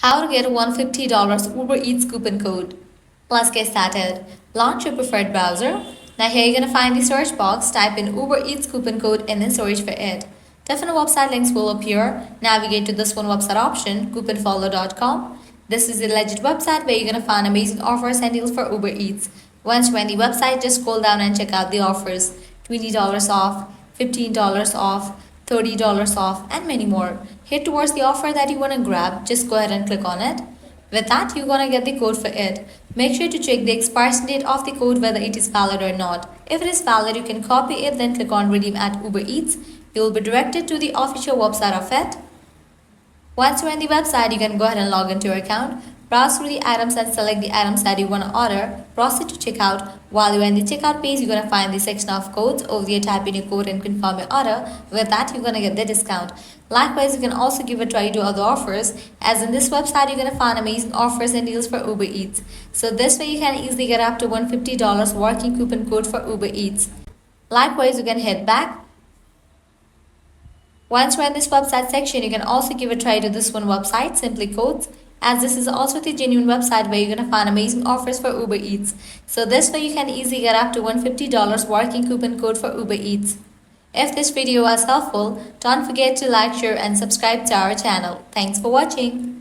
How to get a $150 Uber Eats coupon code. Let's get started. Launch your preferred browser. Now here you're gonna find the search box, type in Uber Eats coupon code and then search for it. Different website links will appear. Navigate to this one website option, couponfollow.com. This is the legit website where you're gonna find amazing offers and deals for Uber Eats. Once you're on the website, just scroll down and check out the offers. $20 off, $15 off, $30 off, and many more. Head towards the offer that you want to grab, just go ahead and click on it. With that, you're going to get the code for it. Make sure to check the expiration date of the code, whether it is valid or not. If it is valid, you can copy it, then click on redeem at Uber Eats. You will be directed to the official website of it. Once you're on the website, you can go ahead and log into your account. Browse through the items and select the items that you want to order. Proceed to checkout. While you're in the checkout page, you're going to find the section of codes. Over there, type in your code and confirm your order. With that, you're going to get the discount. Likewise, you can also give a try to other offers. As in this website, you're going to find amazing offers and deals for Uber Eats. So this way, you can easily get up to $150 working coupon code for Uber Eats. Likewise, you can head back. Once you're in this website section, you can also give a try to this one website, Simply Codes, as this is also the genuine website where you're going to find amazing offers for Uber Eats. So this way you can easily get up to $150 working coupon code for Uber Eats. If this video was helpful, don't forget to like, share and subscribe to our channel. Thanks for watching.